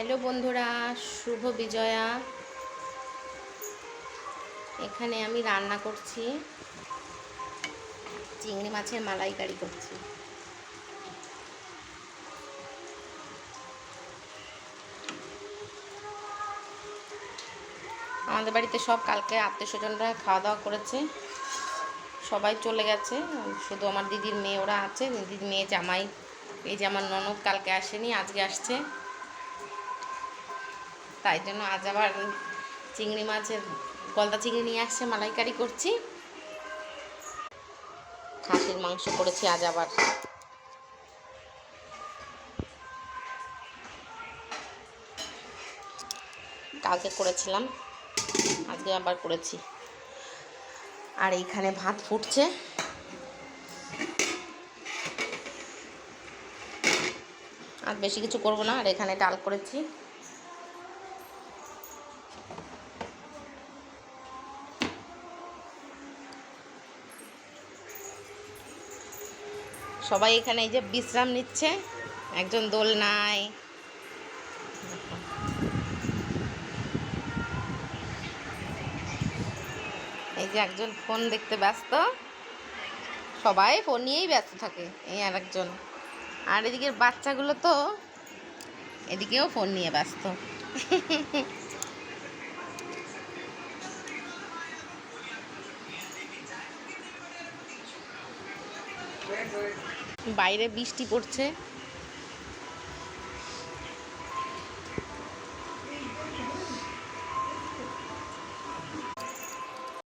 Hello বন্ধুরা, শুভ বিজয়া। এখানে আমি রান্না করছি, চিংড়ি মাছের মালাইকারি করছি। আমাদের বাড়িতে সব কালকে আত্মীয় স্বজনরা খাওয়া দাওয়া করেছে, সবাই চলে গেছে, শুধু আমার দিদির মেয়ে ওরা আছে। দিদির মেয়ে জামাই, এই যে আমার ননদ কালকে আসেনি, আজকে আসছে, তাই জন্য আজ আবার চিংড়ি মাছের গলদা চিংড়ি নিয়ে আসছে, মালাইকারি করছি। খাসির মাংস করেছি আজ আবার। কালকে করেছিলাম, আজকে আবার করেছি। আর এইখানে ভাত ফুটছে। আর বেশি কিছু করব না। আর এখানে ডাল করেছি। সবাই এখানে এই যে বিশ্রাম নিচ্ছে, একজন দোলনায়, এই যে একজন ফোন দেখতে ব্যস্ত। সবাই ফোন নিয়েই ব্যস্ত থাকে, এই আর একজন। আর এদিকের বাচ্চাগুলো তো এদিকেও ফোন নিয়ে ব্যস্ত। বাইরে বৃষ্টি পড়ছে।